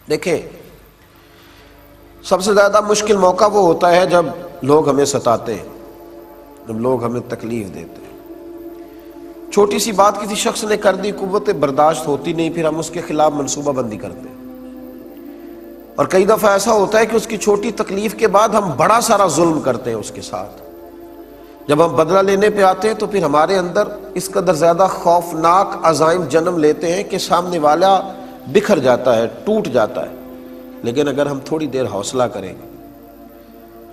دیکھیں، سب سے زیادہ مشکل موقع وہ ہوتا ہے جب لوگ ہمیں ستاتے ہیں، جب لوگ ہمیں تکلیف دیتے ہیں۔ چھوٹی سی بات کسی شخص نے کر دی، قوت برداشت ہوتی نہیں، پھر ہم اس کے خلاف منصوبہ بندی کرتے ہیں۔ اور کئی دفعہ ایسا ہوتا ہے کہ اس کی چھوٹی تکلیف کے بعد ہم بڑا سارا ظلم کرتے ہیں اس کے ساتھ۔ جب ہم بدلہ لینے پہ آتے ہیں تو پھر ہمارے اندر اس قدر زیادہ خوفناک عزائم جنم لیتے ہیں کہ سامنے والا بکھر جاتا ہے، ٹوٹ جاتا ہے۔ لیکن اگر ہم تھوڑی دیر حوصلہ کریں،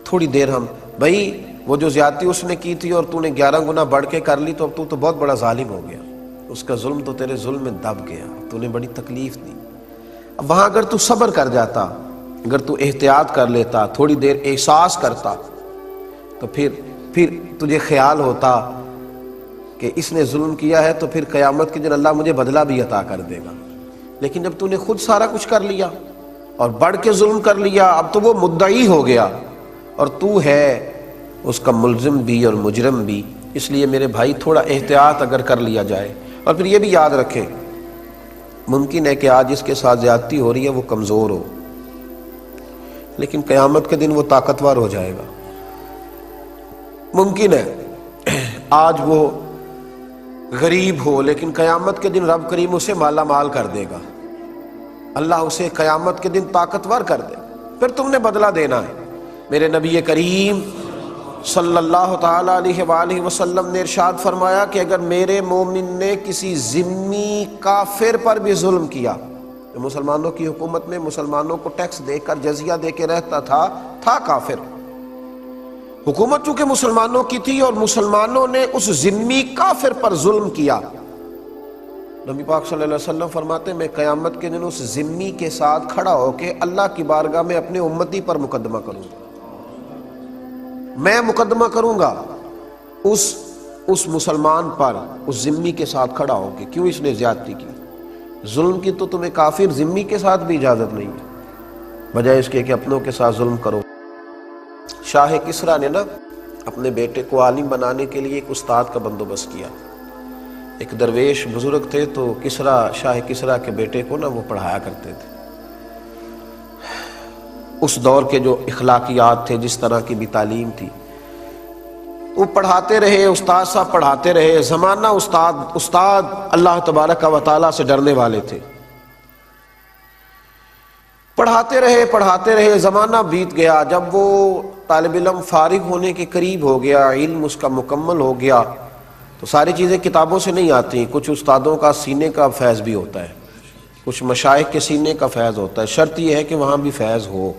تھوڑی دیر ہم، بھائی وہ جو زیادتی اس نے کی تھی اور تو نے 11 گنا بڑھ کے کر لی، تو اب تو بہت بڑا ظالم ہو گیا، اس کا ظلم تو تیرے ظلم میں دب گیا، تو نے بڑی تکلیف دی۔ اب وہاں اگر تو صبر کر جاتا، اگر تو احتیاط کر لیتا، تھوڑی دیر احساس کرتا، تو پھر تجھے خیال ہوتا کہ اس نے ظلم کیا ہے تو پھر قیامت کے دن اللہ مجھے بدلہ بھی عطا کر دے گا۔ لیکن جب تو نے خود سارا کچھ کر لیا اور بڑھ کے ظلم کر لیا، اب تو وہ مدعی ہو گیا اور تو ہے اس کا ملزم بھی اور مجرم بھی۔ اس لیے میرے بھائی تھوڑا احتیاط اگر کر لیا جائے، اور پھر یہ بھی یاد رکھیں، ممکن ہے کہ آج اس کے ساتھ زیادتی ہو رہی ہے وہ کمزور ہو، لیکن قیامت کے دن وہ طاقتور ہو جائے گا۔ ممکن ہے آج وہ غریب ہو، لیکن قیامت کے دن رب کریم اسے مالا مال کر دے گا، اللہ اسے قیامت کے دن طاقتور کر دے، پھر تم نے بدلہ دینا ہے۔ میرے نبی کریم صلی اللہ تعالی علیہ وآلہ وسلم نے ارشاد فرمایا کہ اگر میرے مومن نے کسی ذمی کافر پر بھی ظلم کیا، جو مسلمانوں کی حکومت میں مسلمانوں کو ٹیکس دے کر جزیہ دے کے رہتا تھا کافر، حکومت چونکہ مسلمانوں کی تھی اور مسلمانوں نے اس ذمی کافر پر ظلم کیا، نبی پاک صلی اللہ علیہ وسلم فرماتے ہیں میں قیامت کے دن اس ذمی کے ساتھ کھڑا ہو کے اللہ کی بارگاہ میں اپنے امتی پر مقدمہ کروں گا، میں مقدمہ کروں گا اس مسلمان پر، اس ذمی کے ساتھ کھڑا ہو کے، کیوں اس نے زیادتی کی؟ ظلم کی تو تمہیں کافر ذمی کے ساتھ بھی اجازت نہیں ہے، بجائے اس کے کہ اپنوں کے ساتھ ظلم کرو۔ شاہ کسریٰ نے نا اپنے بیٹے کو عالم بنانے کے لیے ایک استاد کا بندوبست کیا۔ ایک درویش بزرگ تھے تو شاہ کسریٰ کے بیٹے کو نا وہ پڑھایا کرتے تھے۔ اس دور کے جو اخلاقیات تھے، جس طرح کی بھی تعلیم تھی، وہ پڑھاتے رہے، استاد صاحب پڑھاتے رہے، زمانہ استاد اللہ تبارک و تعالیٰ سے ڈرنے والے تھے، پڑھاتے رہے، زمانہ بیت گیا۔ جب وہ طالب علم فارغ ہونے کے قریب ہو گیا، علم اس کا مکمل ہو گیا، تو ساری چیزیں کتابوں سے نہیں آتی، کچھ استادوں کا سینے کا فیض بھی ہوتا ہے، کچھ مشائخ کے سینے کا فیض ہوتا ہے، شرط یہ ہے کہ وہاں بھی فیض ہو،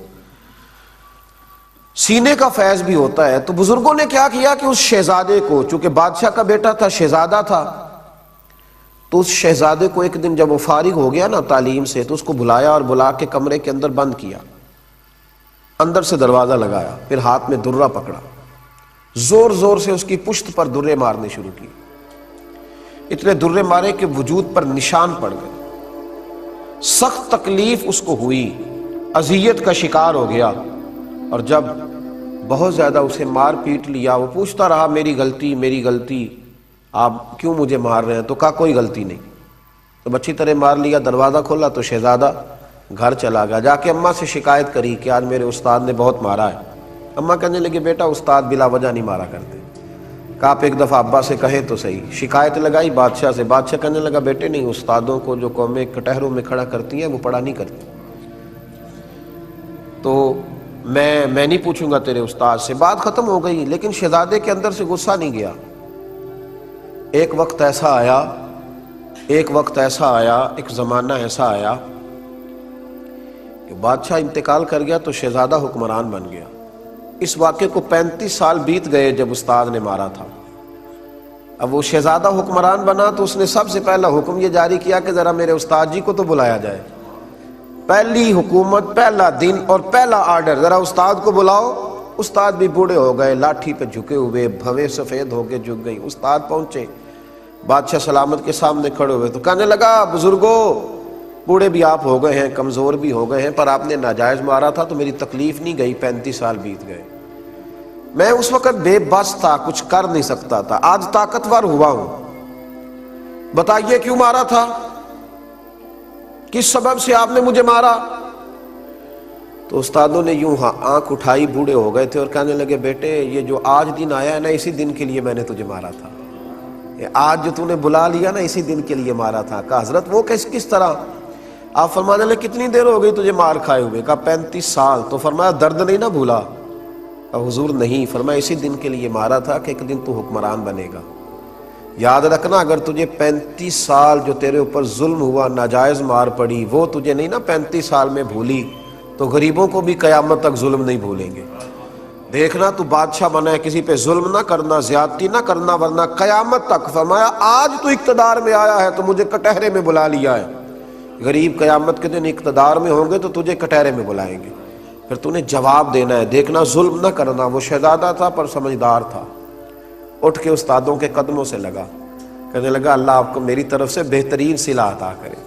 سینے کا فیض بھی ہوتا ہے۔ تو بزرگوں نے کیا کیا کہ اس شہزادے کو، چونکہ بادشاہ کا بیٹا تھا، شہزادہ تھا، تو اس شہزادے کو ایک دن جب وہ فارغ ہو گیا نا تعلیم سے، تو اس کو بلایا اور بلا کے کمرے کے اندر بند کیا، اندر سے دروازہ لگایا، پھر ہاتھ میں درہ پکڑا، زور زور سے اس کی پشت پر درے مارنے شروع کی، اتنے درے مارے کہ وجود پر نشان پڑ گئے، سخت تکلیف اس کو ہوئی، اذیت کا شکار ہو گیا، اور جب بہت زیادہ اسے مار پیٹ لیا، وہ پوچھتا رہا میری غلطی، آپ کیوں مجھے مار رہے ہیں؟ تو کہا کوئی غلطی نہیں۔ تو اچھی طرح مار لیا، دروازہ کھولا تو شہزادہ گھر چلا گیا، جا کے اماں سے شکایت کری کہ آج میرے استاد نے بہت مارا ہے۔ اماں کہنے لگے بیٹا استاد بلا وجہ نہیں مارا کرتے، کہا آپ ایک دفعہ ابا سے کہے تو صحیح۔ شکایت لگائی بادشاہ سے، بادشاہ کہنے لگا بیٹے نہیں، استادوں کو جو قومیں کٹہروں میں کھڑا کرتی ہیں وہ پڑھا نہیں کرتی، تو میں نہیں پوچھوں گا تیرے استاد سے۔ بات ختم ہو گئی، لیکن شہزادے کے اندر سے غصہ نہیں گیا۔ ایک وقت ایسا آیا، ایک زمانہ ایسا آیا کہ بادشاہ انتقال کر گیا تو شہزادہ حکمران بن گیا۔ اس واقعے کو 35 سال بیت گئے جب استاد نے مارا تھا۔ اب وہ شہزادہ حکمران بنا تو اس نے سب سے پہلا حکم یہ جاری کیا کہ ذرا میرے استاد جی کو تو بلایا جائے، پہلی حکومت، پہلا دن اور پہلا آرڈر، ذرا استاد کو بلاؤ۔ استاد بھی بوڑھے ہو گئے، لاٹھی پہ جھکے ہوئے، بھویں سفید ہو کے جھک گئی۔ استاد پہنچے، بادشاہ سلامت کے سامنے کھڑے ہوئے تو کہنے لگا بزرگوں، بوڑھے بھی آپ ہو گئے ہیں، کمزور بھی ہو گئے ہیں، پر آپ نے ناجائز مارا تھا تو میری تکلیف نہیں گئی، 35 سال بیت گئے، میں اس وقت بے بس تھا، کچھ کر نہیں سکتا تھا، آج طاقتور ہوا ہوں، بتائیے کیوں مارا تھا، کس سبب سے آپ نے مجھے مارا؟ تو استادوں نے یوں آنکھ اٹھائی، بوڑھے ہو گئے تھے، اور کہنے لگے بیٹے یہ جو آج دن آیا ہے نا، اسی دن کے لیے میں نے تجھے مارا تھا، یہ آج جو تو نے بلا لیا نا، اسی دن کے لیے مارا تھا۔ کہا حضرت وہ کس طرح؟ آپ فرمانے لگے کتنی دیر ہو گئی تجھے مار کھائے ہوئے؟ کہا 35 سال۔ تو فرمایا درد نہیں نہ بھولا؟ حضور نہیں۔ فرمایا اسی دن کے لیے مارا تھا کہ ایک دن تو حکمران بنے گا، یاد رکھنا اگر تجھے 35 سال جو تیرے اوپر ظلم ہوا، ناجائز مار پڑی، وہ تجھے نہیں نا 35 سال میں بھولی، تو غریبوں کو بھی قیامت تک ظلم نہیں بھولیں گے۔ دیکھنا تو بادشاہ بنا ہے، کسی پہ ظلم نہ کرنا، زیادتی نہ کرنا، ورنہ قیامت تک۔ فرمایا آج تو اقتدار میں آیا ہے تو مجھے کٹہرے میں بلا لیا ہے، غریب قیامت کے دن اقتدار میں ہوں گے تو تجھے کٹہرے میں بلائیں گے، پھر تو نے جواب دینا ہے۔ دیکھنا ظلم نہ کرنا۔ وہ شہزادہ تھا پر سمجھدار تھا، اٹھ کے استادوں کے قدموں سے لگا، کہنے لگا اللہ آپ کو میری طرف سے بہترین صلہ عطا کرے،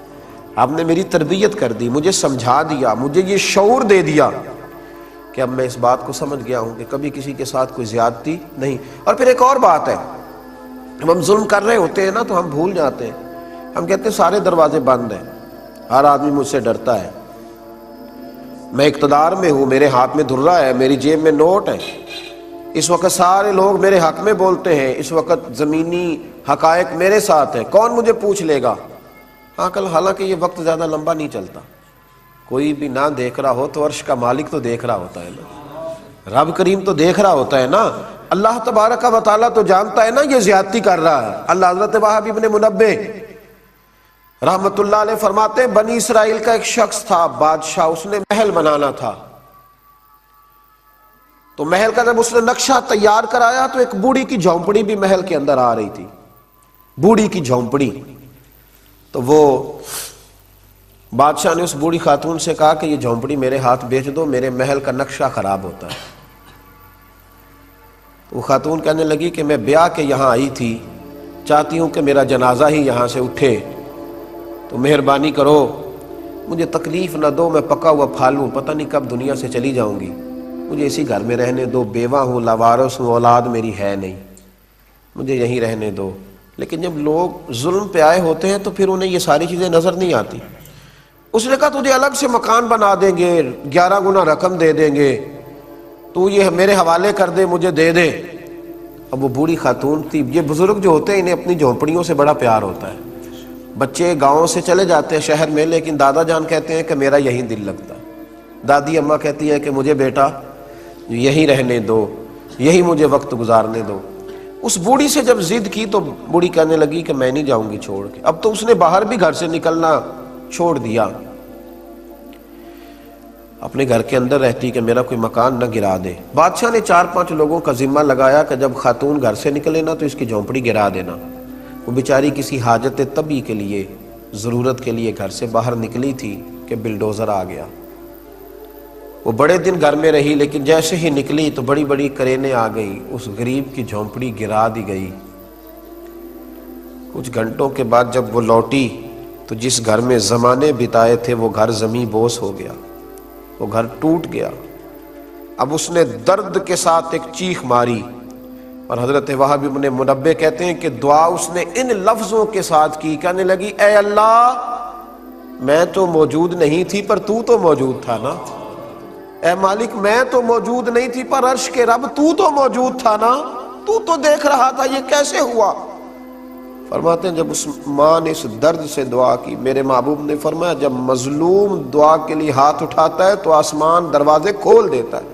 آپ نے میری تربیت کر دی، مجھے سمجھا دیا، مجھے یہ شعور دے دیا کہ اب میں اس بات کو سمجھ گیا ہوں کہ کبھی کسی کے ساتھ کوئی زیادتی نہیں۔ اور پھر ایک اور بات ہے، جب ہم ظلم کر رہے ہوتے ہیں نا تو ہم بھول جاتے ہیں، ہم کہتے ہیں سارے دروازے بند ہیں، ہر آدمی مجھ سے ڈرتا ہے، میں اقتدار میں ہوں، میرے ہاتھ میں دھرا ہے، میری جیب میں نوٹ ہے، اس وقت سارے لوگ میرے حق میں بولتے ہیں، اس وقت زمینی حقائق میرے ساتھ ہیں، کون مجھے پوچھ لے گا؟ حالانکہ یہ وقت زیادہ لمبا نہیں چلتا، کوئی بھی نہ دیکھ رہا ہو تو عرش کا مالک تو دیکھ رہا ہوتا ہے نا، رب کریم تو دیکھ رہا ہوتا ہے نا، اللہ تبارک و تعالیٰ تو جانتا ہے نا یہ زیادتی کر رہا ہے۔ اللہ حضرت وہب ابن منبہ رحمت اللہ علیہ فرماتے ہیں بنی اسرائیل کا ایک شخص تھا بادشاہ، اس نے محل بنانا تھا، تو محل کا جب اس نے نقشہ تیار کرایا تو ایک بوڑھی کی جھونپڑی بھی محل کے اندر آ رہی تھی، بوڑھی کی جھونپڑی۔ تو وہ بادشاہ نے اس بوڑھی خاتون سے کہا کہ یہ جھونپڑی میرے ہاتھ بیچ دو، میرے محل کا نقشہ خراب ہوتا ہے۔ تو وہ خاتون کہنے لگی کہ میں بیاہ کے یہاں آئی تھی، چاہتی ہوں کہ میرا جنازہ ہی یہاں سے اٹھے، تو مہربانی کرو مجھے تکلیف نہ دو، میں پکا ہوا پھال ہوں، پتہ نہیں کب دنیا سے چلی جاؤں گی، مجھے اسی گھر میں رہنے دو، بیوہ ہوں، لاوارث ہوں، اولاد میری ہے نہیں، مجھے یہیں رہنے دو۔ لیکن جب لوگ ظلم پہ آئے ہوتے ہیں تو پھر انہیں یہ ساری چیزیں نظر نہیں آتی۔ اس نے کہا تجھے الگ سے مکان بنا دیں گے، 11 گنا رقم دے دیں گے، تو یہ میرے حوالے کر دے، مجھے دے دے۔ اب وہ بوڑھی خاتون تھی، یہ بزرگ جو ہوتے ہیں انہیں اپنی جھونپڑیوں سے بڑا پیار ہوتا ہے، بچے گاؤں سے چلے جاتے ہیں شہر میں، لیکن دادا جان کہتے ہیں کہ میرا یہیں دل لگتا ہے، دادی اماں کہتی ہے کہ مجھے بیٹا یہیں رہنے دو، یہی مجھے وقت گزارنے دو۔ اس بوڑھی سے جب ضد کی تو بوڑھی کہنے لگی کہ میں نہیں جاؤں گی چھوڑ کے۔ اب تو اس نے باہر بھی گھر سے نکلنا چھوڑ دیا، اپنے گھر کے اندر رہتی کہ میرا کوئی مکان نہ گرا دے۔ بادشاہ نے 4-5 لوگوں کا ذمہ لگایا کہ جب خاتون گھر سے نکلے نا تو اس کی جھونپڑی گرا دینا۔ وہ بیچاری کسی حاجت طبی کے لیے، ضرورت کے لیے گھر سے باہر نکلی تھی کہ بلڈوزر آ گیا۔ وہ بڑے دن گھر میں رہی، لیکن جیسے ہی نکلی تو بڑی بڑی کرینیں آ گئیں، اس غریب کی جھونپڑی گرا دی گئی۔ کچھ گھنٹوں کے بعد جب وہ لوٹی تو جس گھر میں زمانے بتائے تھے وہ گھر زمیں بوس ہو گیا، وہ گھر ٹوٹ گیا۔ اب اس نے درد کے ساتھ ایک چیخ ماری، اور حضرت وہب ابن منبہ کہتے ہیں کہ دعا اس نے ان لفظوں کے ساتھ کی، کہنے لگی اے اللہ میں تو موجود نہیں تھی پر تو تو موجود تھا نا، اے مالک میں تو موجود نہیں تھی پر عرش کے رب تو تو موجود تھا نا، تو تو دیکھ رہا تھا، یہ کیسے ہوا؟ فرماتے ہیں جب اس ماں نے اس درد سے دعا کی، میرے محبوب نے فرمایا جب مظلوم دعا کے لیے ہاتھ اٹھاتا ہے تو آسمان دروازے کھول دیتا ہے۔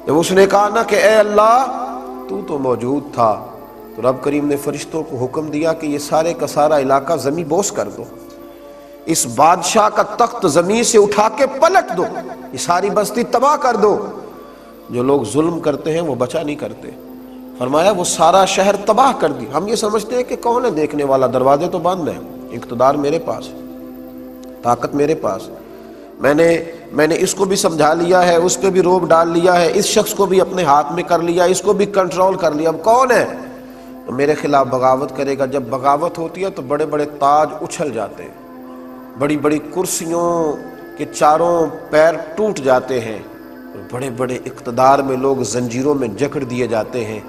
جب اس نے کہا نا کہ اے اللہ تو تو موجود تھا، تو رب کریم نے فرشتوں کو حکم دیا کہ یہ سارے کا سارا علاقہ زمیں بوس کر دو، اس بادشاہ کا تخت زمین سے اٹھا کے پلٹ دو، یہ ساری بستی تباہ کر دو۔ جو لوگ ظلم کرتے ہیں وہ بچا نہیں کرتے، فرمایا وہ سارا شہر تباہ کر دی۔ ہم یہ سمجھتے ہیں کہ کون ہے دیکھنے والا، دروازے تو بند ہیں، اقتدار میرے پاس، طاقت میرے پاس، میں نے اس کو بھی سمجھا لیا ہے، اس پہ بھی روب ڈال لیا ہے، اس شخص کو بھی اپنے ہاتھ میں کر لیا، اس کو بھی کنٹرول کر لیا، اب کون ہے تو میرے خلاف بغاوت کرے گا؟ جب بغاوت ہوتی ہے تو بڑے بڑے تاج اچھل جاتے ہیں، بڑی بڑی کرسیوں کے چاروں پیر ٹوٹ جاتے ہیں، بڑے بڑے اقتدار میں لوگ زنجیروں میں جکڑ دیے جاتے ہیں،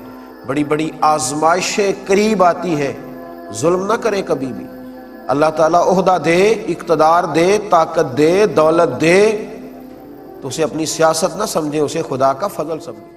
بڑی بڑی آزمائشیں قریب آتی ہیں۔ ظلم نہ کریں کبھی بھی، اللہ تعالیٰ عہدہ دے، اقتدار دے، طاقت دے، دولت دے تو اسے اپنی سیاست نہ سمجھیں، اسے خدا کا فضل سمجھیں۔